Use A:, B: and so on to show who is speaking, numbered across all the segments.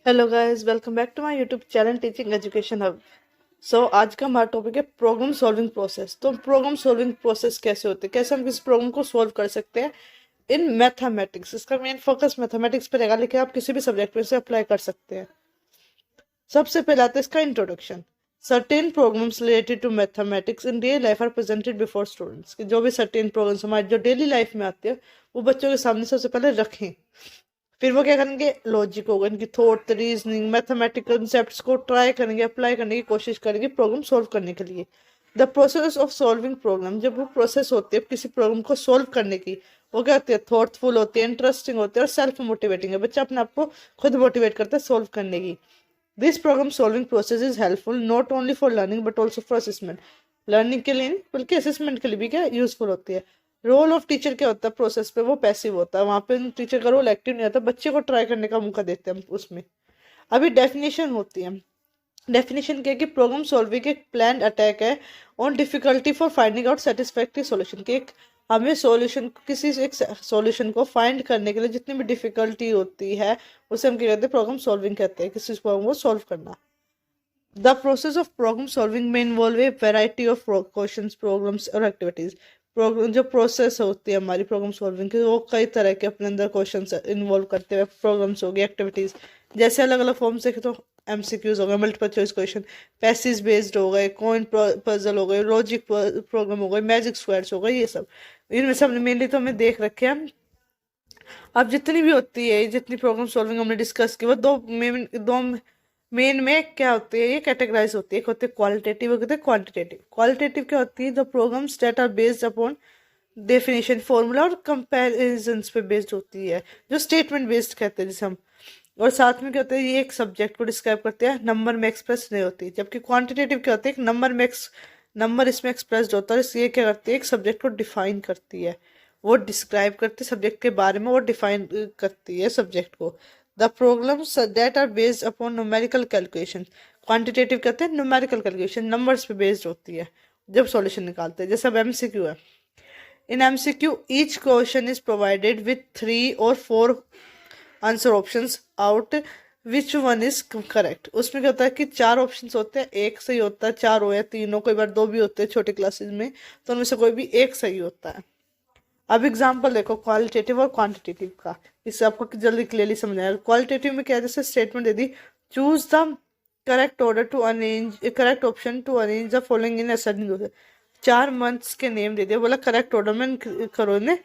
A: Hello guys, welcome back to my YouTube channel teaching education hub. आज का हमारा topic है प्रॉब्लम सॉल्विंग प्रोसेस। तो प्रॉब्लम सॉल्विंग प्रोसेस कैसे होते हैं, कैसे हम किसी प्रॉब्लम को सॉल्व कर सकते हैं इन मैथमेटिक्स। इसका मेन फोकस मैथमेटिक्स पे रहेगा, लेकिन आप किसी भी सब्जेक्ट में से अप्लाई कर सकते हैं। सबसे पहले आता है इसका introduction. Certain problems related to mathematics in real life are presented before students. कि जो भी सर्टेन प्रॉब्लम्स हमारे जो डेली लाइफ में आते हैं वो बच्चों के सामने सबसे पहले रखें। फिर वो क्या करेंगे, लॉजिक होगा, इनकी थॉट, रीजनिंग, मैथमेटिकल कंसेप्ट्स को ट्राई करेंगे, अप्लाई करने की कोशिश करेंगे प्रॉब्लम सॉल्व करने के लिए। The process of solving problem, जब वो प्रोसेस होती है किसी प्रॉब्लम को सॉल्व करने की, वो क्या होती है, थॉटफुल होती है, इंटरेस्टिंग होती है और सेल्फ मोटिवेटिंग है। बच्चा अपने आप को खुद मोटिवेट करता है सॉल्व करने की। This problem solving process is helpful not only for learning but also for assessment. Learning के लिए नहीं बल्कि असेसमेंट के लिए भी क्या यूजफुल होती है। रोल ऑफ टीचर क्या होता है प्रोसेस पे, वो पैसिव होता है। वहां पे टीचर का रोल एक्टिव नहीं होता, बच्चे को ट्राई करने का मौका देते हैं हम उसमें। अभी डेफिनेशन होती है। डेफिनेशन क्या है कि प्रॉब्लम सॉल्विंग एक प्लान अटैक है on difficulty for finding out satisfactory solution. कि एक हमें सॉल्यूशन, किसी एक सॉल्यूशन को फाइंड करने के लिए जितनी भी डिफिकल्टी होती है उसे हम क्या कहते हैं, प्रॉब्लम सॉल्विंग कहते हैं। किसी प्रॉब्लम को सॉल्व करना। The process of problem solving may involve a variety of questions, problems और activities. प्रॉब्लम जो प्रोसेस होती है हमारी प्रॉब्लम सॉल्विंग की, वो कई तरह के अपने अंदर क्वेश्चंस इन्वॉल्व करते हुए प्रॉब्लम्स हो गई, एक्टिविटीज। जैसे अलग अलग फॉर्म्स देखे तो एमसीक्यूज हो गए, multiple choice question, passage based हो गए, कॉइन पजल हो गए, लॉजिक प्रॉब्लम हो गए, मैजिक स्क्वायर्स हो गए, ये सब। इनमें से हमने मेनली तो हमें देख रखे हैं। अब जितनी भी होती है, जितनी प्रॉब्लम सॉल्विंग हमने डिस्कस की, वो दो मेन में क्या होती है, ये कैटेगराइज होती है। एक होती है क्वालिटेटिव, एक होती है क्वांटिटेटिव। क्वालिटेटिव क्या होती है, the programmes that are based upon definition, formula और कंपैरिजंस पे बेस्ड होती है, जो स्टेटमेंट बेस्ड कहते हैं जिसे हम। और साथ में क्या होता है, ये एक सब्जेक्ट को डिस्क्राइब करते हैं, नंबर में एक्सप्रेस नहीं होती। जबकि क्वांटिटेटिव क्या होती है, एक नंबर इसमें एक्सप्रेस्ड होता है। ये क्या करती है, एक सब्जेक्ट को डिफाइन करती है, वो डिस्क्राइब करती है सब्जेक्ट के बारे में, वो डिफाइन करती है सब्जेक्ट को। The problems that are based upon numerical calculation. Quantitative कहते हैं न्यूमेरिकल कैलकुलेशन, नंबर्स पे बेस्ड होती है जब सॉल्यूशन निकालते हैं। जैसे अब एमसीक्यू है। इन MCQ each question is provided with 3 और 4 answer options out which one is correct. उसमें क्या होता है कि 4 ऑप्शंस होते हैं, एक सही होता है, 4 हो या 3 हो, कई बार 2 भी होते हैं छोटी क्लासेस में, तो उनमें से कोई भी एक सही होता है। अब एग्जाम्पल देखो क्वालिटेटिव और क्वांटिटेटिव का, इससे आपको जल्दी क्लियरली समझ आएगा। क्वालिटेटिव में क्या है, जैसे स्टेटमेंट दे दी, choose the correct order to arrange, correct option to arrange the following in ascending order. 4 months के नेम दे दिए, बोला करेक्ट ऑर्डर में करो इन्हें,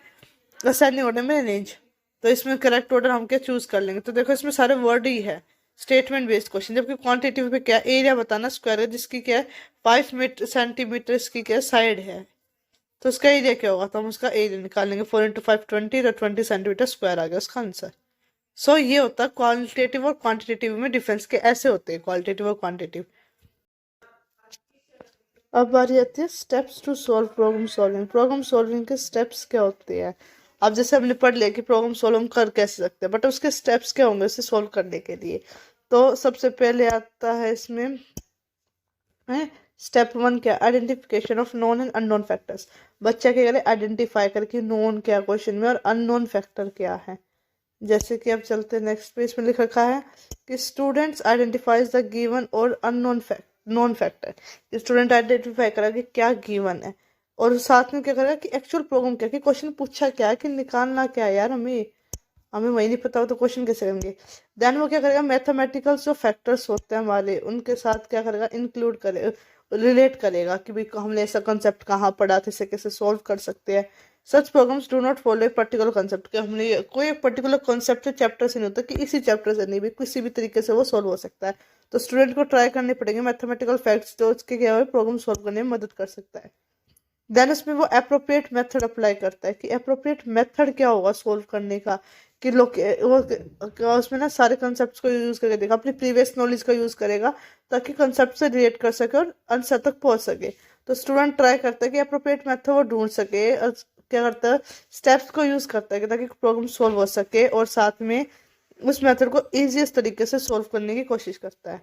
A: असेंडिंग ऑर्डर में अरेंज। तो इसमें करेक्ट ऑर्डर हम क्या चूज कर लेंगे, तो देखो इसमें सारे वर्ड ही है, स्टेटमेंट बेस्ड क्वेश्चन। जबकि क्वांटिटेटिव पे क्या, एरिया बताना स्क्वायर है, जिसकी क्या है 5 सेंटीमीटर, इसकी क्या साइड है, तो उसका एरिया क्या होगा, तो हम उसका एरिया निकालेंगे। 4 × 5 20, तो 20 सेंटीमीटर स्क्वायर आ गया उसका आंसर। ये होता है क्वालिटेटिव और क्वांटिटेटिव में डिफरेंस के ऐसे होते हैं क्वालिटेटिव और क्वांटिटेटिव। अब बारी आती है steps to solve problem solving. Problem solving के स्टेप्स क्या होते हैं। अब जैसे हमने पढ़ लिया कि प्रॉब्लम सॉल्व हम कर कैसे सकते हैं, बट उसके स्टेप्स क्या होंगे उसे सॉल्व करने के लिए। तो सबसे पहले आता है इसमें है स्टेप 1, क्या, identification of known and unknown factors. बच्चा क्या करे, आइडेंटिफाई करके नोन क्या क्वेश्चन में और अननोन फैक्टर क्या है। जैसे कि अब चलते हैं नेक्स्ट पेज में लिख रखा है कि स्टूडेंट्स आइडेंटिफाइज द गिवन और unknown non factor. Student identify करेगा कि क्या गिवन है, और साथ में क्या करेगा कि एक्चुअल प्रॉब्लम क्या, कि क्वेश्चन पूछा क्या है, कि निकालना क्या है। यार हमें हमें वही नहीं पता हो तो क्वेश्चन कैसे करेंगे। देन वो क्या करेगा, मैथमेटिकल जो फैक्टर्स होते हैं हमारे, उनके साथ क्या करेगा, इंक्लूड करे, रिलेट करेगा कि भाई हमने ऐसा कंसेप्ट कहाँ पढ़ा था, इसे कैसे सॉल्व कर सकते हैं। सच problems do not follow a particular concept, कि हमने कोई एक पर्टिकुलर कंसेप्ट चैप्टर से नहीं होता, कि इसी चैप्टर से नहीं भी किसी भी तरीके से वो सॉल्व हो सकता है। तो स्टूडेंट को ट्राई करने पड़ेंगे मैथमेटिकल फैक्ट्स, जो उसके क्या है प्रॉब्लम सॉल्व करने में मदद कर सकता है। देन उसमें वो अप्रोप्रिएट मेथड अप्लाई करता है, कि अप्रोप्रिएट मेथड क्या होगा सॉल्व करने का, कि लोग वो उसमें ना सारे कंसेप्ट को यूज करके देखा, अपनी प्रीवियस नॉलेज का यूज करेगा ताकि कंसेप्ट से रिलेट कर सके और आंसर तक पहुंच सके। तो स्टूडेंट ट्राई करता है कि अप्रोप्रिएट मेथड वो ढूंढ सके, और क्या करता है, स्टेप्स को यूज करता है ताकि प्रॉब्लम सॉल्व हो सके, और साथ में उस मेथड को इजीएस्ट तरीके से सॉल्व करने की कोशिश करता है।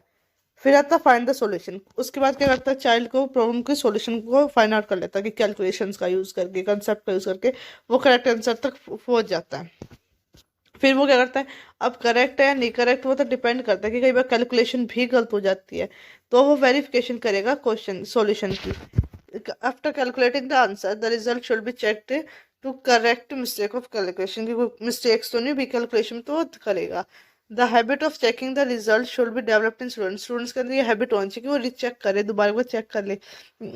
A: फिर आता है फाइंड द सॉल्यूशन। उसके बाद क्या करता है, चाइल्ड को प्रॉब्लम के सॉल्यूशन को फाइंड आउट कर लेता है, कि कैलकुलेशंस का यूज करके, कंसेप्ट का यूज करके वो करेक्ट आंसर तक पहुंच जाता है। फिर वो क्या करता है, अब करेक्ट है या नहीं करेक्ट वो तो डिपेंड करता है कि कई बार कैलकुलेशन भी गलत हो जाती है, तो वो वेरिफिकेशन करेगा क्वेश्चन सॉल्यूशन की। After calculating the answer the result should be checked to correct mistake of calculation, की कोई मिस्टेक्स तो नहीं भी कैलकुलेशन तो वो करेगा। The habit of checking the result should be developed in students, students के अंदर ये हैबिट होनी चाहिए कि वो रीचेक करे, दोबारा वो चेक कर ले।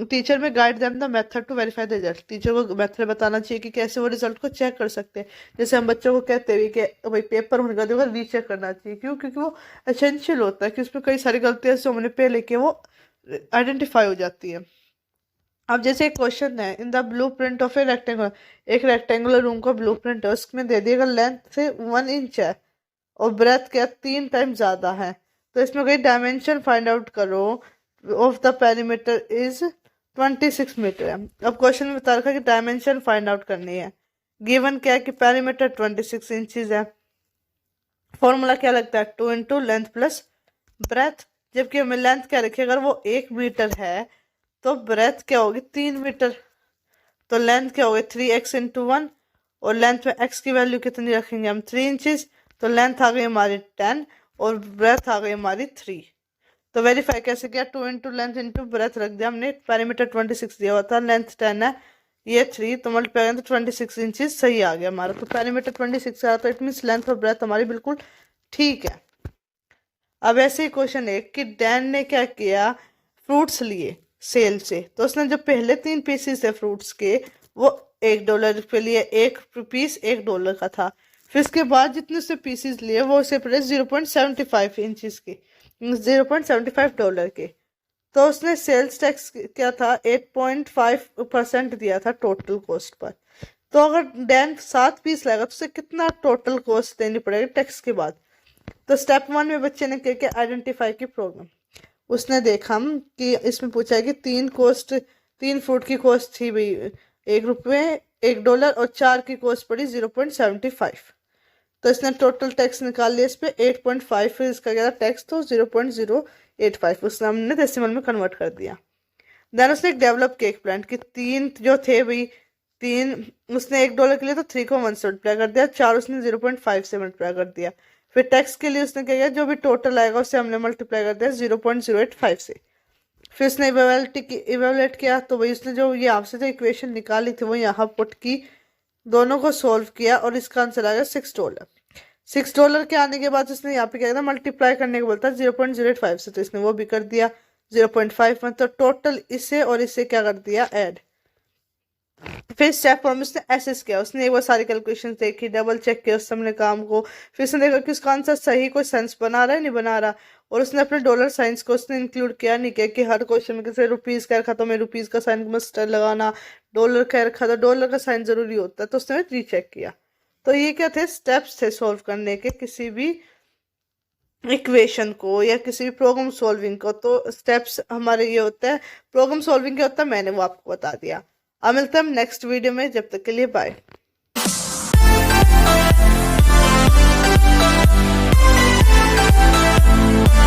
A: Teacher may guide them the method to verify the result, teacher को मेथड बताना चाहिए कि कैसे वो रिजल्ट को चेक कर सकते हैं। जैसे हम बच्चों को कहते हैं कि भाई पेपर होने का देखो रीचेक करना चाहिए, क्यों, क्योंकि वो एसेंशियल होता है कि उसमें कई सारी गलतियां जो हमने पहले की वो आइडेंटिफाई हो जाती है। अब जैसे एक क्वेश्चन है, in the blue print of A rectangular, एक रेक्टेंगुलर रूम का ब्लू प्रिंट है, उसमें दे दिएगा लेंथ से 1 इंच है और ब्रेथ क्या 3 टाइम ज्यादा है, तो इसमें कोई डायमेंशन फाइंड आउट करो of the perimeter is 26 metre है। अब क्वेश्चन में बता रखा है कि डायमेंशन फाइंड आउट करनी है, गिवन क्या है कि पेरीमीटर 26 इंचज है। फॉर्मूला क्या लगता है, 2 इंटू लेंथ प्लस ब्रेथ, जबकि हमें लेंथ क्या रखी, अगर वो 1 मीटर है तो ब्रेथ क्या होगी 3 मीटर, तो लेंथ क्या होगी 3x इंटू 1, और लेंथ में x की वैल्यू कितनी रखेंगे हम 3 इंचज, तो लेंथ आ गई हमारी 10 और ब्रेथ आ गई हमारी 3। तो वेरीफाई कैसे किया, 2 इंटू लेंथ इंटू ब्रेथ रख दिया हमने, पेरीमीटर 26 दिया हुआ था, लेंथ 10 है, ये 3, तो मल्टीप्लाई करें तो 26 इंचज सही आ गया हमारा, तो पेरीमीटर 26 आ, तो इट मीन्स लेंथ और ब्रेथ हमारी बिल्कुल ठीक है। अब ऐसे ही क्वेश्चन है कि डैन ने क्या किया, फ्रूट्स लिए सेल से, तो उसने जो पहले 3 पीसेस थे फ्रूट्स के वो $1 के लिए, एक पीस $1 का था, फिर इसके बाद जितने से पीसेस लिए वो उसे पड़े 0.75 इंचज के, $0.75 के, तो उसने सेल्स टैक्स क्या था 8.5% दिया था टोटल कॉस्ट पर। तो अगर डैन 7 पीस लाएगा तो उसे कितना टोटल कॉस्ट देनी पड़ेगी टैक्स के बाद। तो स्टेप 1 में बच्चे ने क्या किया, आइडेंटिफाई की प्रॉब्लम, उसने देखा कि इसमें पूछा है कि 3 फ्रूट की कॉस्ट थी भाई $1 और 4 की कॉस्ट पड़ी 0.75, तो इसने टोटल टैक्स निकाल लिया इस पे 8.5, फिर इसका क्या टैक्स तो 0.085, उसने हमने डेसिमल में कन्वर्ट कर दिया। देन उसने एक डेवलप किया एक प्लान कि 3 जो थे भाई 3 उसने $1 के लिए तो 3 को 1 से मल्टीप्लाई कर दिया, 4 उसने 0.5 से मल्टीप्लाई कर दिया, फिर टैक्स के लिए उसने क्या किया, जो भी टोटल आएगा उससे हमने मल्टीप्लाई कर दिया 0.085 से, फिर उसने इवेलुएट किया, तो वही उसने जो ये आपसे जो इक्वेशन निकाली थी वो यहाँ पुट की, दोनों को सॉल्व किया और इसका आंसर आ गया $6। $6 के आने के बाद उसने यहाँ पे क्या था, मल्टीप्लाई करने को बोलता 0.085 से, तो इसने वो भी कर दिया 0.5 में, तो टोटल इसे और इसे क्या कर दिया ऐड। फिर स्टेप 4 में उसने एसेस किया, उसने एक बार सारी कैलकुलेशन देखी, डबल चेक किया उस सबने काम को, फिर उसने देखा कि उसका आंसर सही कोई सेंस बना रहा है नहीं बना रहा, और उसने अपने डॉलर साइंस को उसने इंक्लूड किया नहीं किया कि हर क्वेश्चन में किसी रुपीज का रखा तो मैं रुपीज का साइन मस्ट लगाना, डॉलर का रखा तो डॉलर का साइन जरूरी होता है, तो उसने रीचेक किया। तो ये क्या थे, स्टेप्स थे सॉल्व करने के किसी भी इक्वेशन को या किसी भी प्रॉब्लम सॉल्विंग को। तो स्टेप्स हमारे ये होता है, प्रॉब्लम सॉल्विंग क्या होता है मैंने वो आपको बता दिया। अब मिलते हैं हम नेक्स्ट वीडियो में, जब तक के लिए बाय।